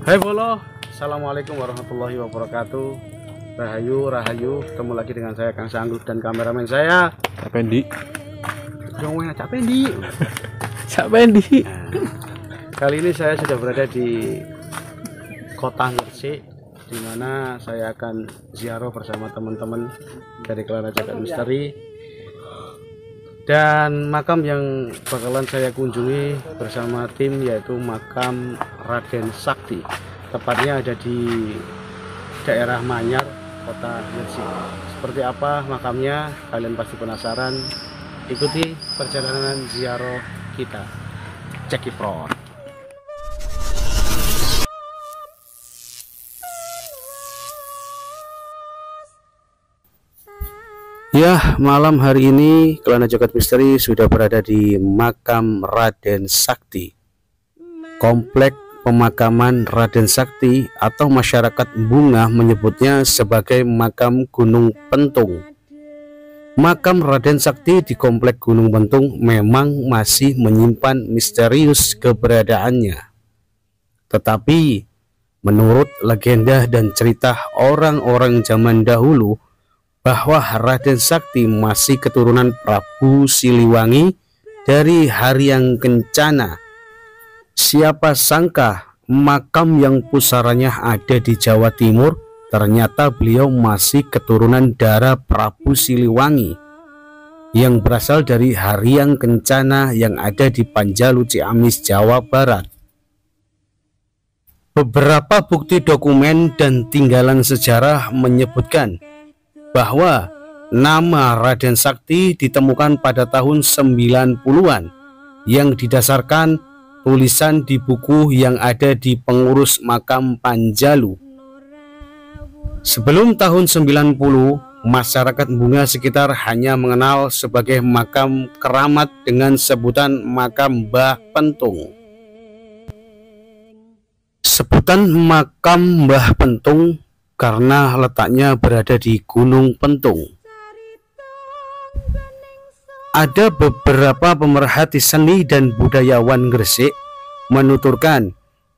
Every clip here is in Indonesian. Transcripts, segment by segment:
Hai Bolo, Assalamualaikum warahmatullahi wabarakatuh. Rahayu, ketemu lagi dengan saya Kang Sanggup dan kameramen saya Cak Pendi. Cak Pendi. Cak Pendi. Kali ini saya sudah berada di kota Gresik, di mana saya akan ziarah bersama teman-teman dari Kelana Jagat Misteri. Dan makam yang bakalan saya kunjungi bersama tim yaitu makam Raden Sakti, tepatnya ada di daerah Manyar, kota Gresik. Seperti apa makamnya, kalian pasti penasaran. Ikuti perjalanan ziarah kita. Check it out. Ya, malam hari ini Kelana Jagat Misteri sudah berada di makam Raden Sakti. Komplek pemakaman Raden Sakti atau masyarakat Bunga menyebutnya sebagai makam Gunung Pentung. Makam Raden Sakti di Komplek Gunung Pentung memang masih menyimpan misterius keberadaannya. Tetapi menurut legenda dan cerita orang-orang zaman dahulu bahwa Raden Sakti masih keturunan Prabu Siliwangi dari Haryang Kencana. Siapa sangka makam yang pusaranya ada di Jawa Timur, ternyata beliau masih keturunan darah Prabu Siliwangi yang berasal dari Haryang Kencana yang ada di Panjalu, Ciamis, Jawa Barat. Beberapa bukti dokumen dan tinggalan sejarah menyebutkan bahwa nama Raden Sakti ditemukan pada tahun 90-an yang didasarkan tulisan di buku yang ada di pengurus makam Panjalu. Sebelum tahun 90, masyarakat Bunga sekitar hanya mengenal sebagai makam keramat dengan sebutan makam Mbah Pentung. Sebutan makam Mbah Pentung karena letaknya berada di Gunung Pentung. Ada beberapa pemerhati seni dan budayawan Gresik menuturkan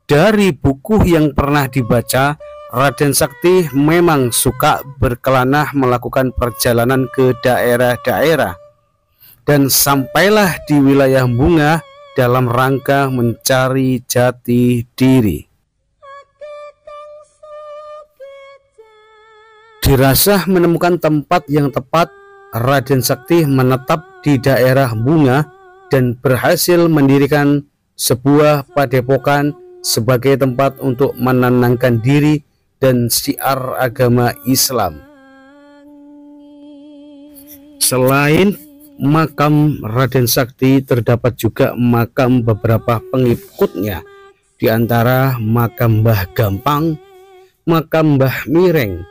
dari buku yang pernah dibaca, Raden Sakti memang suka berkelana melakukan perjalanan ke daerah-daerah dan sampailah di wilayah Bunga dalam rangka mencari jati diri. Dirasa menemukan tempat yang tepat, Raden Sakti menetap di daerah Bunga dan berhasil mendirikan sebuah padepokan sebagai tempat untuk menenangkan diri dan syiar agama Islam. Selain makam Raden Sakti, terdapat juga makam beberapa pengikutnya, di antara makam Mbah Gampang, makam Mbah Mireng,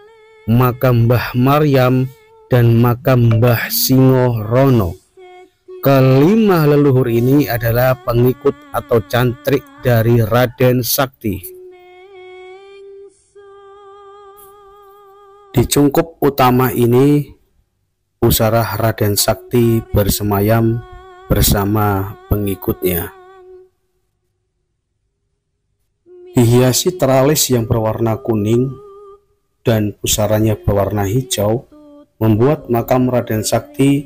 makam Mbah Maryam, dan makam Mbah Singo Rono. Kelima leluhur ini adalah pengikut atau cantrik dari Raden Sakti. Di cungkup utama ini, pusara Raden Sakti bersemayam bersama pengikutnya. Dihiasi teralis yang berwarna kuning dan pusaranya berwarna hijau, membuat makam Raden Sakti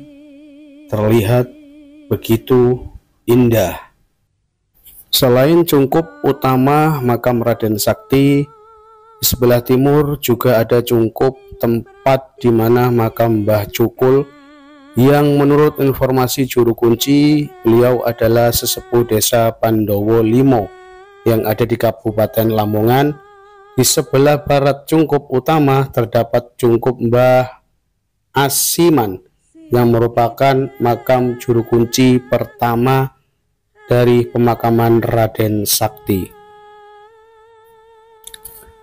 terlihat begitu indah. Selain cungkup utama makam Raden Sakti, di sebelah timur juga ada cungkup tempat di mana makam Mbah Cukul, yang menurut informasi juru kunci, beliau adalah sesepuh desa Pandowo Limo yang ada di Kabupaten Lamongan. Di sebelah barat cungkup utama terdapat cungkup Mbah Asiman yang merupakan makam juru kunci pertama dari pemakaman Raden Sakti.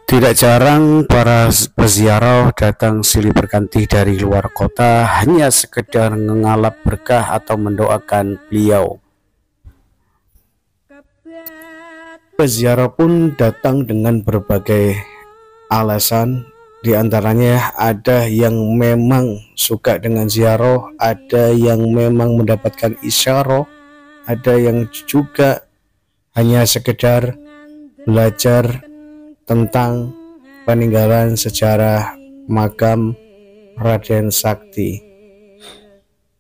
Tidak jarang para peziarah datang silih berganti dari luar kota hanya sekedar mengalap berkah atau mendoakan beliau. Peziarah pun datang dengan berbagai alasan, di antaranya ada yang memang suka dengan ziarah, ada yang memang mendapatkan isyarah, ada yang juga hanya sekedar belajar tentang peninggalan sejarah makam Raden Sakti.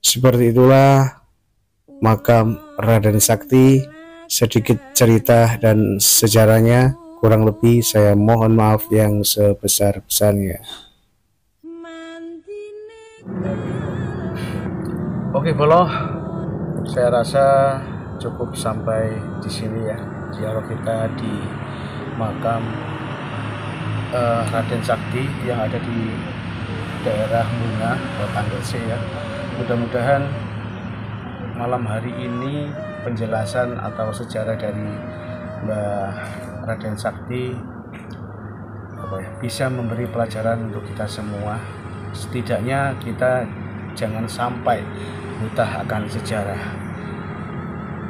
Seperti itulah makam Raden Sakti, sedikit cerita dan sejarahnya. Kurang lebih saya mohon maaf yang sebesar-besarnya. Oke bolo, saya rasa cukup sampai di sini ya dialog kita di makam Raden Sakti yang ada di daerah Muna, Kota Gresik ya. Mudah-mudahan malam hari ini penjelasan atau sejarah dari Mbah Raden Sakti bisa memberi pelajaran untuk kita semua. Setidaknya kita jangan sampai buta akan sejarah.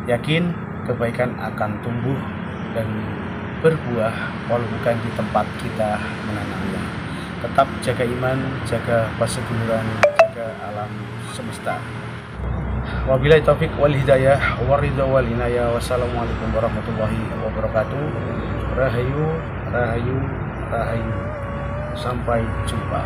Yakin kebaikan akan tumbuh dan berbuah walau bukan di tempat kita menanamnya. Tetap jaga iman, jaga perseduluran, jaga alam semesta. Wabillahi taufik wal hidayah waridha wal inayah. Wassalamualaikum warahmatullahi wabarakatuh. Rahayu, rahayu, rahayu. Sampai jumpa.